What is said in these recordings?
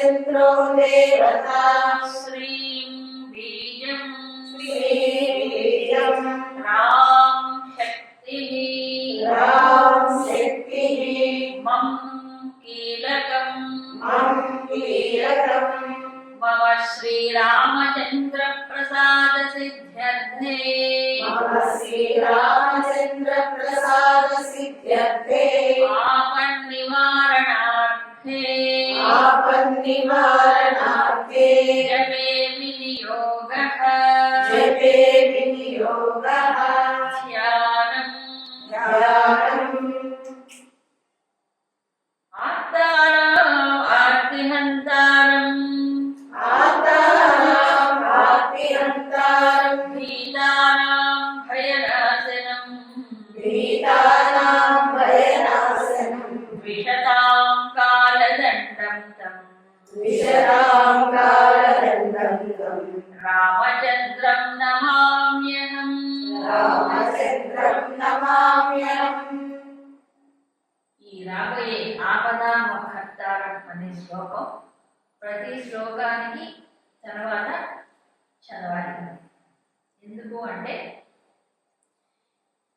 रामचन्द्रो देवता श्रीं बीजं राम शक्तिः मम कीलकं मम श्रीरामचन्द्र प्रसाद सिद्ध्यर्थे आपन्निवारणार्थे जपे विनियोगः ध्यानम् आर्तिहन्तारम् भीतानां भयनाशनम् विशतां कालदण्डं तम् रामचन्द्रं नमाम्यहम् ఈ రాబోయే ఆపదామహత్తారం అనే శ్లోకం ప్రతి శ్లోకానికి తర్వాత చదవాలి. ఎందుకు అంటే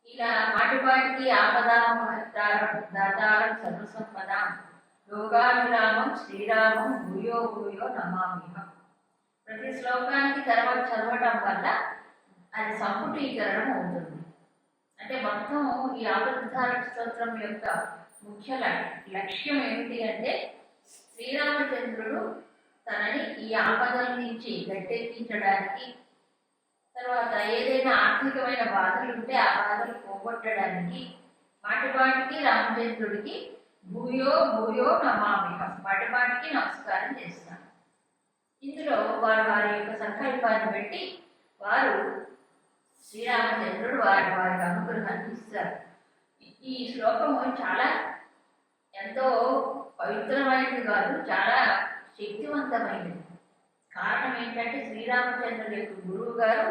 ఇలా మాటిపాటికి ఆపదామహత్తారం దాతారం సర్వసంపదాం లోకానురామం శ్రీరామం భూయో భూయో నమామ్యహం ప్రతి శ్లోకానికి తర్వాత చదవటం వల్ల అది సంపుటీకరణం అవుతుంది. అంటే మొత్తం ఈ ఆపదోద్ధారక స్తోత్రం యొక్క ముఖ్య లక్ష్యం ఏమిటి అంటే శ్రీరామచంద్రుడు తనని ఈ ఆపదల నుంచి గట్టెక్కించడానికి, తర్వాత ఏదైనా ఆర్థికమైన బాధలు ఉంటే ఆ బాధలు పోగొట్టడానికి మాటిపాటికి రామచంద్రుడికి భూయో భూయో నమామ్యహం మాటిపాటికి నమస్కారం చేస్తాను. ఇందులో వారి యొక్క సంకల్పాన్ని బట్టి వారు శ్రీరామచంద్రుడు వారికి అనుగ్రహాన్ని ఇస్తారు. ఈ శ్లోకము చాలా ఎంతో పవిత్రమైనది కాదు, చాలా శక్తివంతమైనది. కారణం ఏంటంటే శ్రీరామచంద్రుడి యొక్క గురువు గారు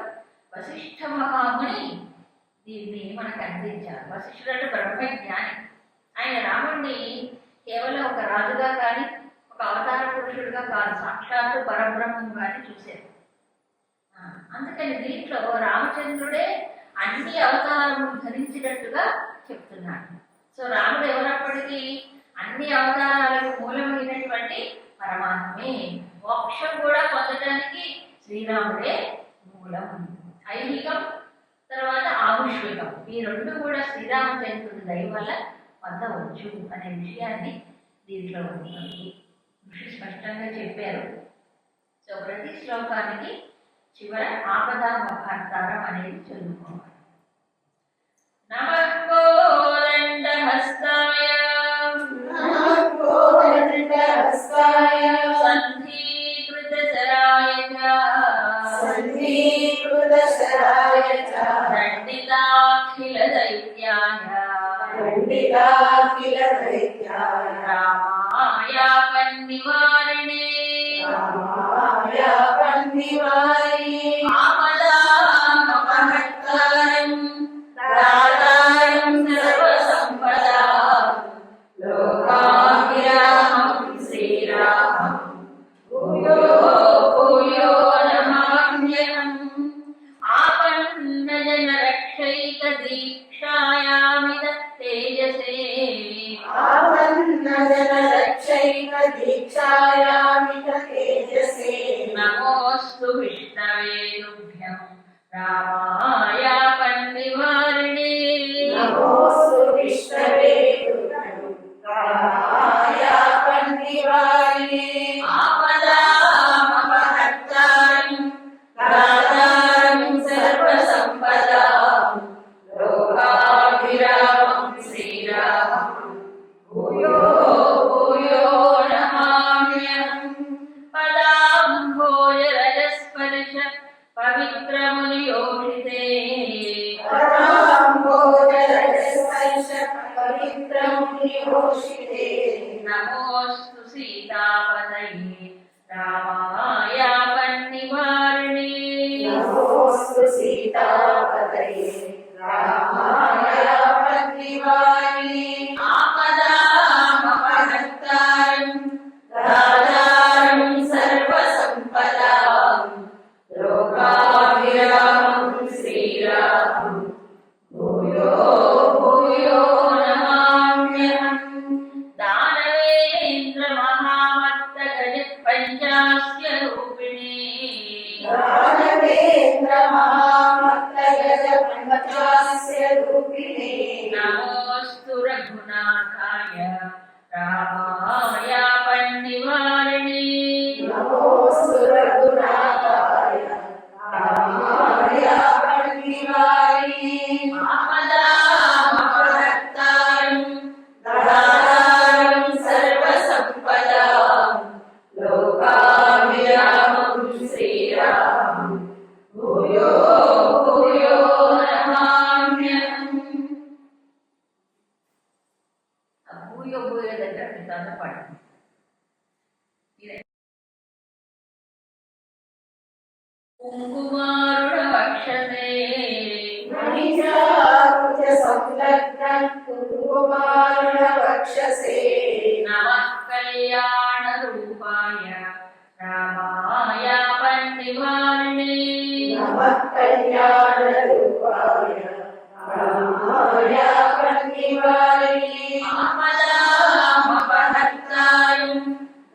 వశిష్ఠ మహాముని దీన్ని మనకు అందించారు. వశిష్ఠుడు అంటే బ్రహ్మజ్ఞాని. ఆయన రాముడిని కేవలం ఒక రాజుగా కానీ ఒక అవతార పురుషుడిగా కాదు, సాక్షాత్తు పరబ్రహ్మం కానీ చూశారు. అందుకని దీంట్లో రామచంద్రుడే అన్ని అవతారములు ధరించినట్టుగా చెప్తున్నాడు. సో రాముడు ఎవరప్పటికీ అన్ని అవతారాలకు మూలమైనటువంటి పరమాత్మే. మోక్షం కూడా పొందడానికి శ్రీరాముడే మూలం. ఐహికం తర్వాత ఆముష్మికం ఈ రెండు కూడా శ్రీరామచంద్రుడి దయ వల్ల పొందవచ్చు అనే విషయాన్ని దీంట్లో ఋషి స్పష్టంగా చెప్పారు. సో ప్రతి శ్లోకానికి చివర ఆపదామహత్తారం అనేది చదువుకోవాలి. నమః కోదండహస్తాయ సంధీకృతశరాయ చ దండితాఖిల దైత్యాయ రామాయ పన్నివారిణే ఆపదామహత్తారం దాతారం సర్వసంపదాం లోకాభిరామం శ్రీరామం భూయో భూయో నమామ్యహం ఆపన్నజనరక్షైక దీక్షాయామిద తేజసే నమోస్తు విష్ణవే తుభ్యం రామాయ పన్నివారిణే ఆపదామహత్తారం దాతారం సర్వసంపదాం లోకాభిరామం శ్రీరామం భూయో భూయో నమామ్యహం పదాంభోజరజస్పర్శ పవిత్రమునియోషితే నమోస్తు సీతాపతయే రామాయ పన్నివారిణే ఆపదామహత్తారం దాతారం పంచాస్య రూపిణి దానవేంద్ర మహామత్తగజ పంచాస్య రూపిణి నమోస్తు రఘునాథాయ రామాయ పన్నివారిణి నమోస్తు రఘునాథాయ రామాయ పన్నివారిణి ఆపదామపహర్తారం దాతారం సర్వసంపదాం లోకాభిరామం శ్రీరామం భూయో భూయో నమామ్యహం. భూయో భూయో దగ్గర పితాన పాడండి. కుంకుమారుడ వక్షసే మణిజాకుజ సంలగ్న కుంకుమారుణ వక్షసే నమః కళ్యాణ రూపాయ రామాయ పన్నివారిణి నమః కళ్యాణ రూపాయ రామాయ పన్నివారిణి ఆపదామపహర్తారం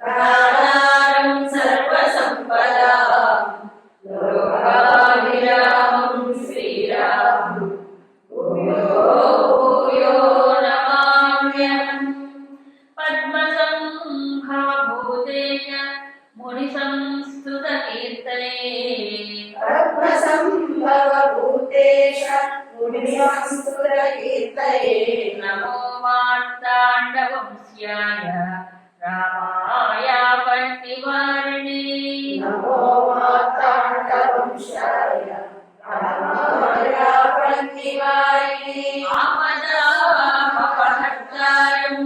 దాతారం సర్వసంపదాం లోకాభిరామం శ్రీరామం భూయో భూయో నమామ్యహం. పద్మసంభవభూతేశ మునిసంస్తుతకీర్తనే పద్మసంభవ భూతేశ మునిసంస్తుతకీర్తయే నమో మార్తాండవంశ్యాయ రామాయ పన్నివారిణి నమో మార్తాండవంశాయ రామాయ పన్నివారిణి ఆపదామపహర్తారం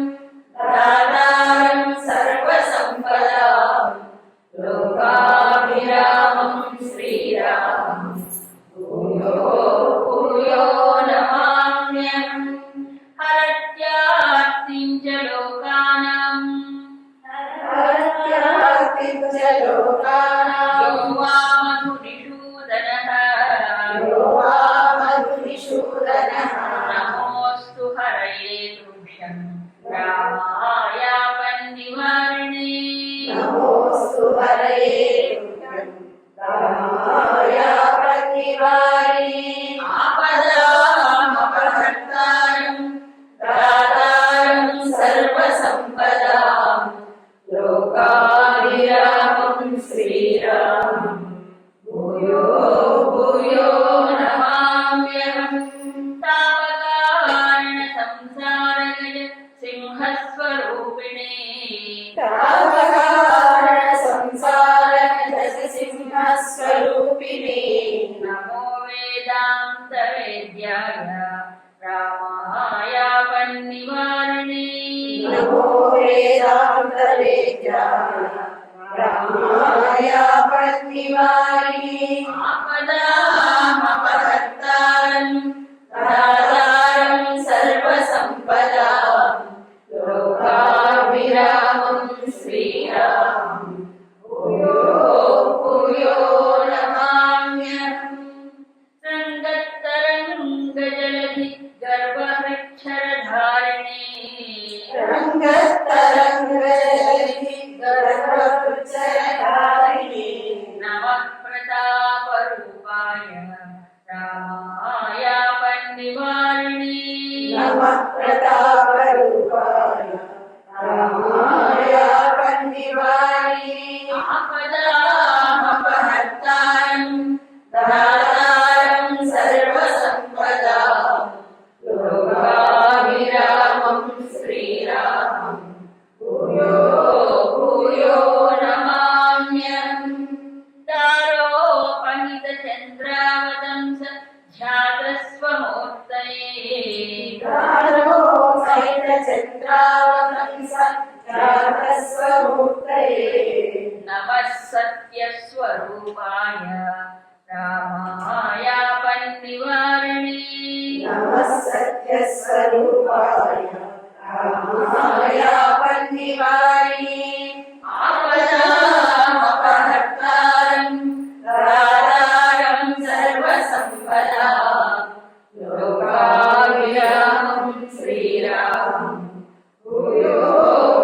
దాతారం సర్వసంపదాం లోకాభిరామం శ్రీరామం భూయో భూయో నమామ్యహం. హరత్యార్తిం చ లోకానాం హరత్యార్తించ లోకానాం యో వా మధునిషూదనః యో వా మధునిషూదనః నమోస్తు హరయే తుభ్యం రామాయ పన్నివారిణి నమోస్తు హరయే రామాయ పన్నివారిణి ఆపదామపహర్తారం దాతారం సర్వసంపదాం లోకాభిరామం శ్రీరామం భూయో భూయో నమామ్యహం. తావకారణ సంసారగజ సింహస్వరూపిణే తావకారణ సంసార సింహస్వరూపిణి నమో వేదాంత వేద్యాయ రామాయ పన్నివారిణి నమో వేదాంత వేద్యాయ రామాయ పన్నివారిణి ఆపదామపహర్తారం దాతారం సర్వసంపదాం లోకాభిరామం శ్రీరామం భూయో భూయో నమామ్యహం. రంగత్తరంగజలధి గర్భహృక్షరధారిణి రంగతరంగజలధి గర్భవృక్షరధారిణి నమః ప్రతాపరూపాయ రామాయ పన్నివారిణి నమః ప్రతాపరూపాయ రామాయ పన్నివారిణి ఆపదామపహర్తారం దాతారం సర్వసంపదాం లోకాభిరామం శ్రీరామం భూయో భూయో నమామ్యహం. దారోపహిత చంద్రావతంస ధ్యాతస్వమూర్తయే గారో సైత చంద్రావతంస జాతస్వమూర్తయే నమః సత్యస్వరూపాయ రామాయ పన్నివారిణి నమః సత్యస్వరూపాయ రామాయ పన్నివారిణి ఆపదామపహర్తారం దాతారం సర్వసంపదాం లోకాభిరామం శ్రీరామం భూయో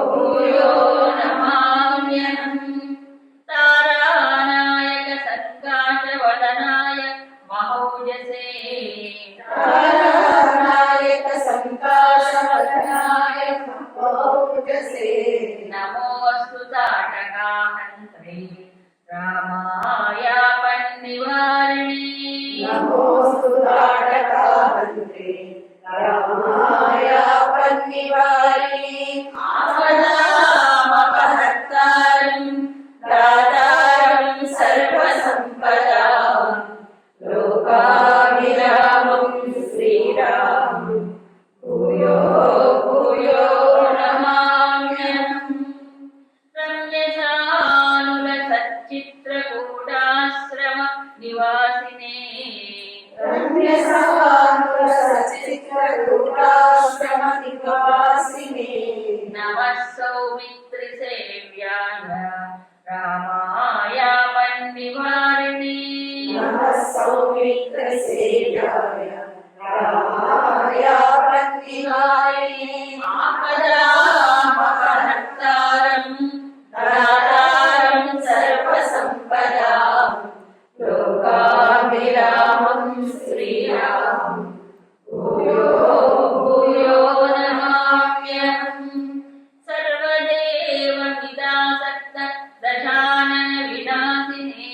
భూయో నమామ్యహం. पत्रे रामाय पन्निवारिणी नमोऽस्तु ताटकाहन्त्रे रामाय पन्निवारिणी आपदामपहर्तारं दातारं सर्वसम्पदां लोकाभिरामं श्रीरामं भूयो भूयो नमाम्यहम् रम्यशानुलसच्चित्रकूटाश्रम निवासिने रम्यशानुलसच्चित्रकूटाश्रमनिवासिने नमः सौमित्रिसेव्याय रामाय पन्निवारिणी नमः सौमित्रसेव्याय रामाय पन्निवारिणी आपदामपहर्तारं दातारं सर्वसम्पदां लोकाभिरामं श्रीरामं भूयो भूयो नमाम्यहम् सर्वदेवहितासक्त दशानन विनाशिने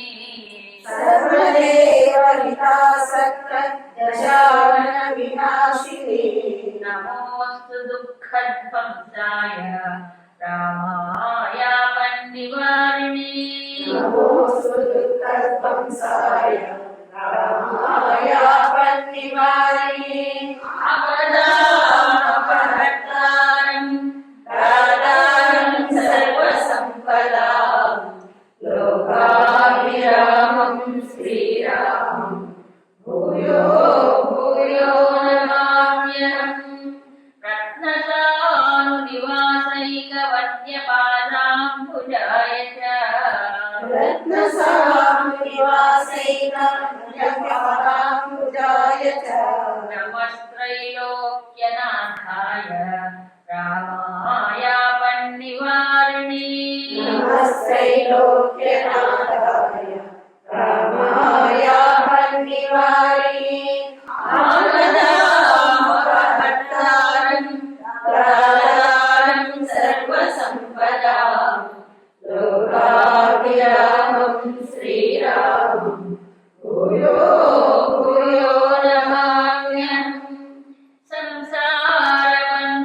सर्वदेवहितासक्त दशानन विनाशिने नमोऽस्तु दुःखध्वंसाय रामाय पन्निवारिणी नमोऽस्तु दुःखध्वंसाय रामाय पन्निवारिणी आपदामपहर्तारं दातारं सर्वसम्पदां लोकाभिरामं श्रीरामं भूयो भूयो नमाम्यहम् रत्नशानुनिवासैकवन्यपादाम्बुजाय च रत्नसाम्निवासैकमजपादाम्बुजाय च नमस्त्रैलोक्यनाथाय रामाय पन्निवारिणी नमस्त्रैलोक्यनाथाय रामाय पन्निवारिणी आपदामपहर्तारं दातारं सर्वसम्पदां लोकाभिरामं श्रीरामं भूयो भूयो नमाम्यहम्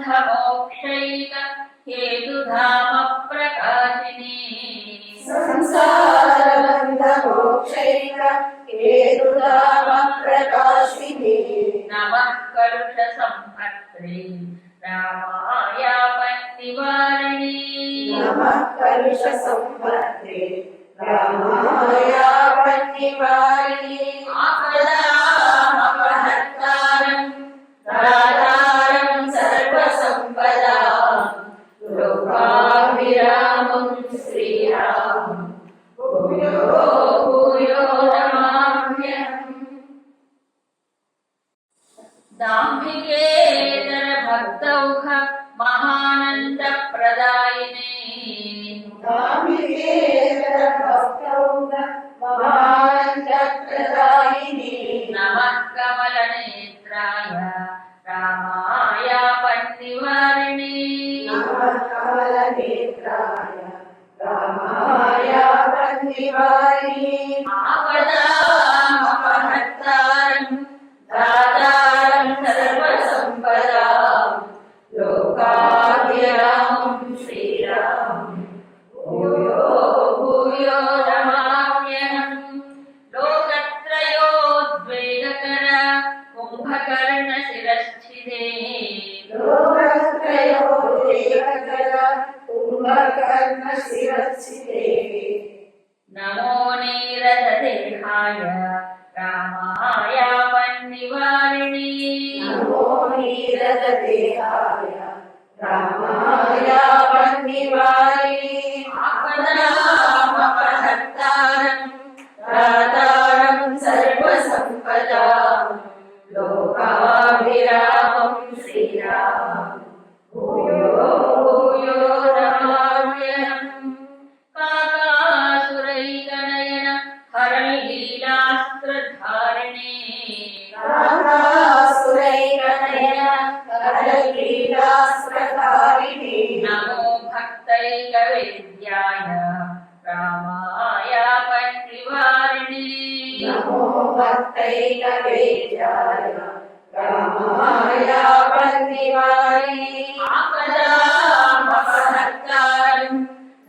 संसारबन्धमोक्षैक हेतुधाम प्रकाशिनी संसारबन्धमोक्षैक हेतुधामप्रकाशिनी नमः कलुषसम्भर्त्रे रामाय पन्निवारिणी नमः कलुषसम्भर्त्रे रामाय पन्निवारिणी आपदामपहर्तारं दातारं सर्वसम्पदां लोकाभिरामं श्रीरामं भूयो भूयो नमाम्यहम् दाम्भिकेतरभक्तौघ महानन्दप्रदायिने दामिकेतरभक्तौघ महानन्दप्रदायिनी नमः कमलनेत्राय रामाय पन्निवारिणी नमः कमलनेत्राय रामाय पन्निवारिणी आपदामपहर्तारं दातारं सर्वसम्पदां लोकाभिरामं श्रीरामं भूयो भूयो नमाम्यहम् लोकत्रयोद्वेगकर कुम्भकर्णशिरश्छिदे लोकत्रयोदेवकर कुम्भकर्णशिरश्छिदे नमो नीरददेहाय रामाय पन्निवारिणी नमो नीरददेहाय रामाय पन्निवारिणी आपदामपहर्तारं दातारं सर्वसम्पदां लोकाभिरामं श्रीरामं भूयो भूयो नमाम्यहम् काकासुरैकनयन हरलीलास्त्रधारिणे काकासुरैकनयन हरलीलास्त्रधारिणे नमो भक्तैकवेद्याय रामा भक्तैकवेद्याय रामाय पन्निवारिणे आपदामपहर्तारं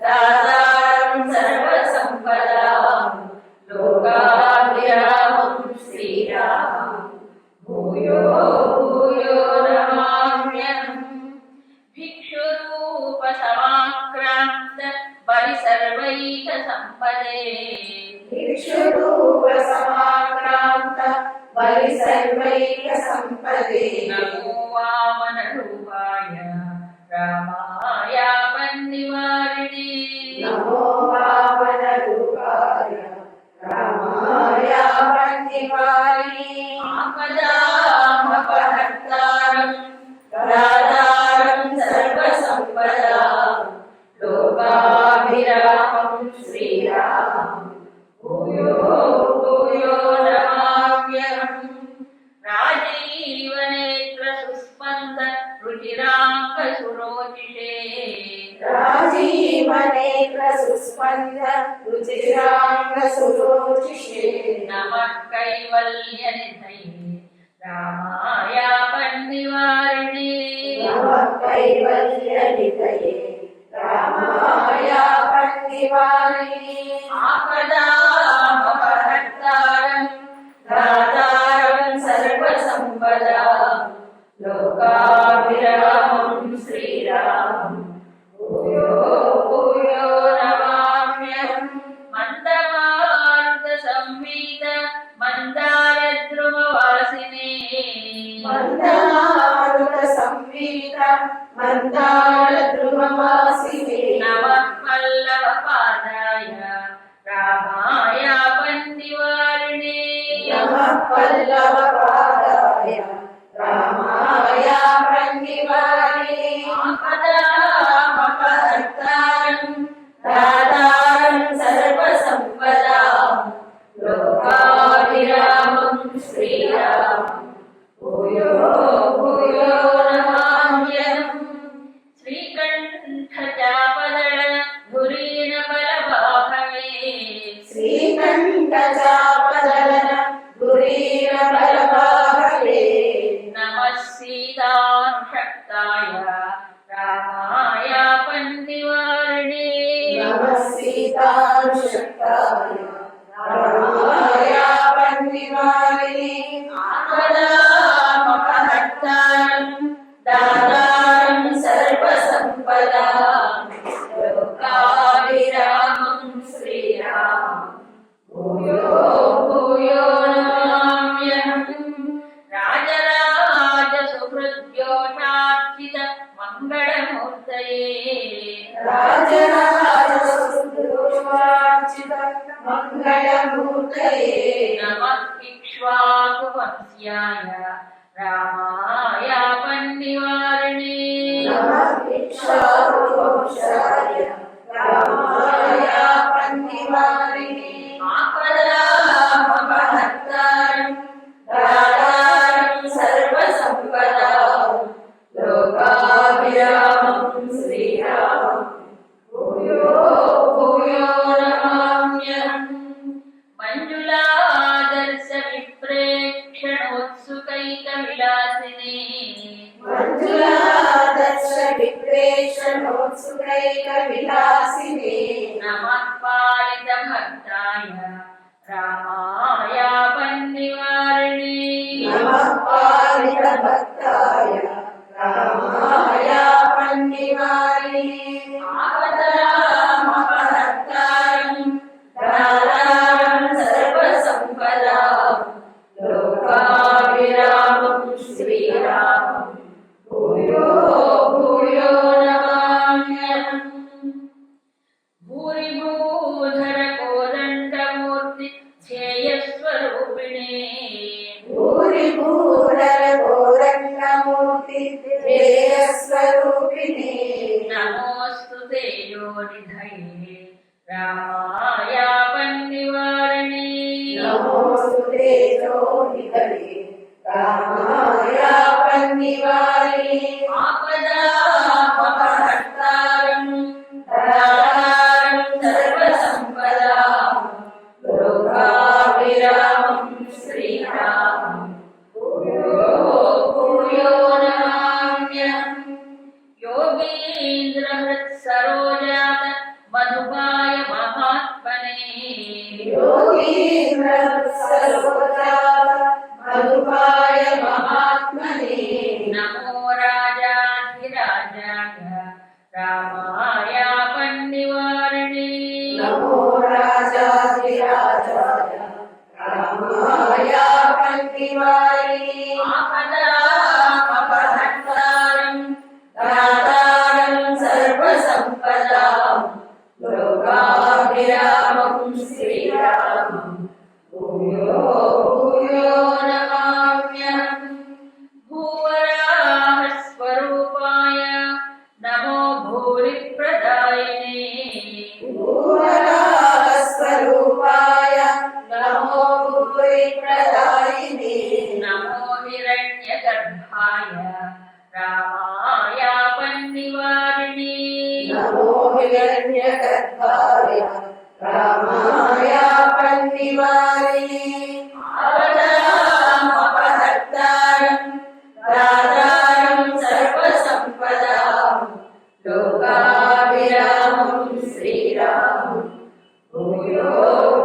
दातारं सर्वसम्पदां लोकाभिरामं श्रीरामं भूयो भूयो नमाम्यहम् भिक्षुरूपसमाक्रान्त बलिसर्वैकसम्पदे भिक्षुरूपसमाक्रान्त बलिसर्वैकसम्पदे नमो वामनरूपाय रामाय पन्निवारिणे नमो वामनरूपाय रामाय पन्निवारिणे आपदामपहर्तारं दातारं सर्वसम्पदां लोकाभिरामं श्रीरामं भूयो भूयो नमाम्यहम् राजीवनेत्रसुस्पन्द रुचिराङ्गसुरोचिषे राजीवनेत्रसुस्पन्द रुचिराङ्गसुरोचिषे नमः कैवल्यनिधये रामाय पन्निवारिणे नमः कैवल्यनिधये रामाय पन्निवारिणे आपदामपहर्तारं दातारं सर्वसम्पदां लोकाभिरामं श्रीरामं भूयो भूयो नमाम्यहम् मन्दमारुतसंवीत मन्दारद्रुमवासिने मन्दमारुतसंवीत मन्दारद्रुमवासिने नमः पल्लवपादाय रामाय पन्निवारिणे नमः पल्लवपादाय रामाय पन्निवारिणे आपदामपहर्तारं दातारं सर्वसम्पदां लोकाभिरामं श्रीरामं भूयो भूयो नमाम्यहम् श्रीकण्ठचापदळ धुरीण बलभाभवे श्रीकण्ठचापदळ धुरीण बलभाभवे नमः सीताशक्ताय रामाय पन्निवारिणे नमः सीताशक्ताय रामाय पन्निवारिणे आपदामपहर्तारं दातारं सर्वसम्पदां लोकाभिरामं श्रीरामं भूयो भूयो नमाम्यहम् राजराजसुहृद्योषार्चित मङ्गलमूर्तये राजराजसुहृद्योषार्चित मङ्गलमूर्तये नमः इक्ष्वाकुवंश्याय रामाय पन्निवारिणे नमः इक्ष्वाकुवंश्याय रामाय पन्निवारिणे आपदामपहर्तारं दातारं सर्वसम्पदां लोकाभिरामं श्रीरामं भूयो भूयो नमाम्यहम् मञ्जुलादर्श विप्रेक्षणोत्सुकैकविलासिने मञ्जुलादर्श विप्रेक्षणोत्सुकैकविलासिने नमः पालितभक्ताय रामाय पन्निवारिणे नमः पालितभक्ताय रामाय पन्निवारिणे आपदामपहर्तारं दातारं सर्वसम्पदां लोकाभिरामं श्रीरामं भूयो भूयो नमाम्यहम् भूरिभूधर कोदण्डमूर्ति ध्येयस्वरूपिणे भूरिभूधर कोदण्डमूर्ति ध्येयस्वरूपिणे नमोऽस्तु ते योनिधये रामाय पन्निवारिणे नमोऽस्तु ते योनिधये रामाय पन्निवारिणे आपदामपहर्तारं दातारं सर्वसम्पदां लोकाभिरामं मधुपाय महात्मने नमो राजाधिराजाय रामाय पन्निवारिणे नमो राजाधिराजाय रामाय पन्निवारिणे आपदामपहर्तारं दातारं सर्वसम्पदां लोकाभिरामं श्रीरामं भूयो भूयो नमाम्यहम् भूवराहस्वरूपाय नमो भूरिप्रदायिने भूवराहस्वरूपाय नमो भूरिप्रदायिने नमो हिरण्यगर्भाय रामाय पन्निवारिणे नमो हिरण्यगर्भाय रामाय पन्निवारिणे आपदामपहर्तारं दातारं सर्वसम्पदां लोकाभिरामं श्रीरामं भूयो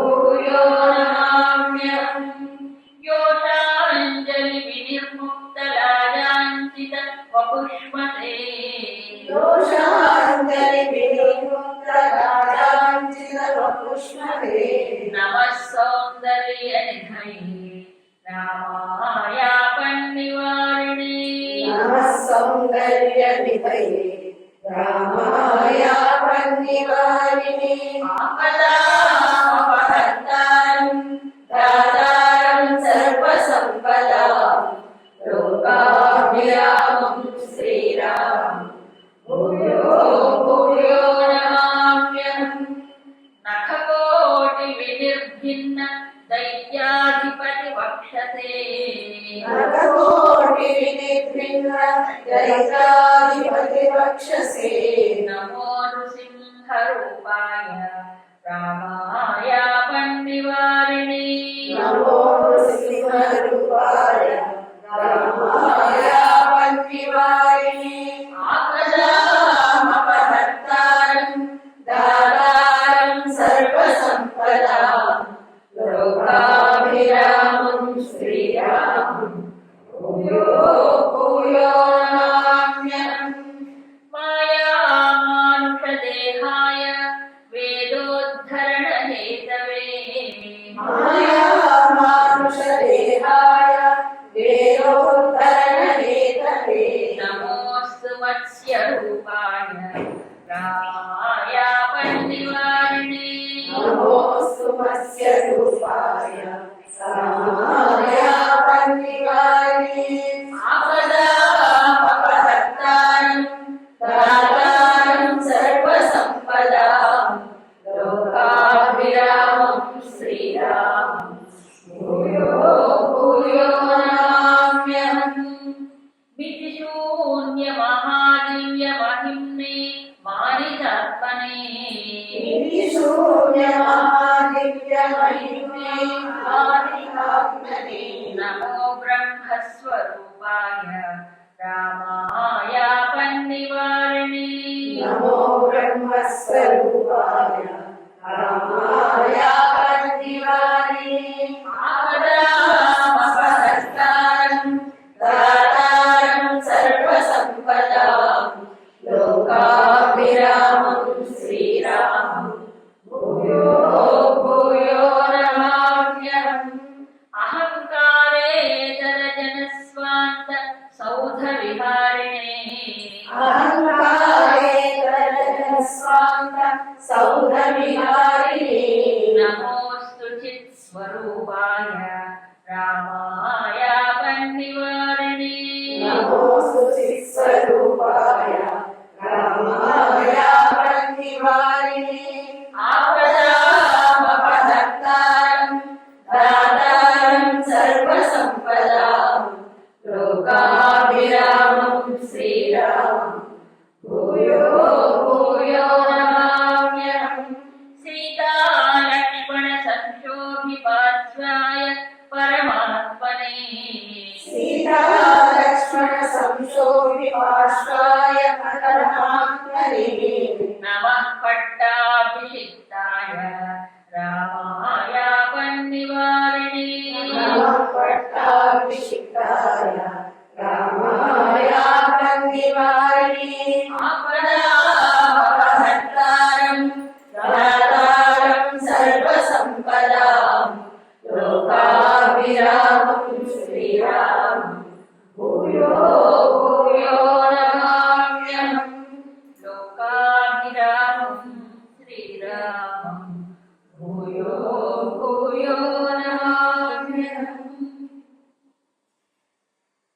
भूयो नमाम्यहम् योषाञ्जलिविनिर्मुक्तराजाञ्चित वपुष्मते दोषाञ्जलिविनिर्मुक्तराजाञ्चितवपुष्मते नमः सौन्दर्यनिधये रामाय पन्निवारिणे नमः सौन्दर्यनिधये रामाय पन्निवारिणे आपदामपहर्तारं दातारं सर्वसम्पदां लोकाभिरामं श्रीरामं भूयो भूयो नमाम्यहम् नखकोटिविनिर्भिन्न दैत्याधिपति वक्षसे नरकोटिविनिर्भिन्न दैत्याधिपतिवक्षसे नमो नृसिंहरूपाय रामाय पन्निवारिणे नमो नृसिंहरूपाय रामाय पन्निवारिणे आपदामपहर्तारं दातारं सर्वसम्पदां लोकाभिरामं श्रीरामं भूयो भूयो नमाम्यहम् मायामानुषदेहाय वेदोद्धरणहेतवे मायामानुषदेहाय वेदोद्धरणहेतवे नमोऽस्तु मत्स्यरूपाय रामाय पन्निवारिणे नमोऽस्तु मत्स्यरूपाय रामाय पन्निवारिणे आपदामपहर्तारं दातारं सर्वसम्पदां लोकाभिरामं श्रीरामं भूयो भूयो नमाम्यहम् विधिशून्यमहादिव्यमहिम्ने मानितात्मने शून्यमहादिव्यमहिम्ने आदिकात्मने नमो ब्रह्मस्वरूपाय रामाय पन्निवारिणे नमो ब्रह्मस्वरूपाय रामाय पन्निवारिणे आपदामपहर्तारं दातारं सर्वसम्पदां लोकाभिरामं श्रीरामं भूयो भूयो नमाम्यहम् अहङ्कारेतरजनस्वान्त सौधविहारिणे अहङ्कारेतरजनस्वान्त सौधविहारिणे नमोऽस्तु चित्स्वरूपाय रामाय पन्निवारिणे नमोऽस्तु चित्स्वरूपाय रामाय पन्निवारिणे आपदामपहर्तारं दातारं सर्वसम्पदां लोकाभिरामं श्रीरामं भूयो भूयो नमाम्यहम् सीतालक्ष्मणसंशोभिपार्श्वाय परमात्मने सीतालक्ष्मणसंशोभिपार्श्वाय आपदा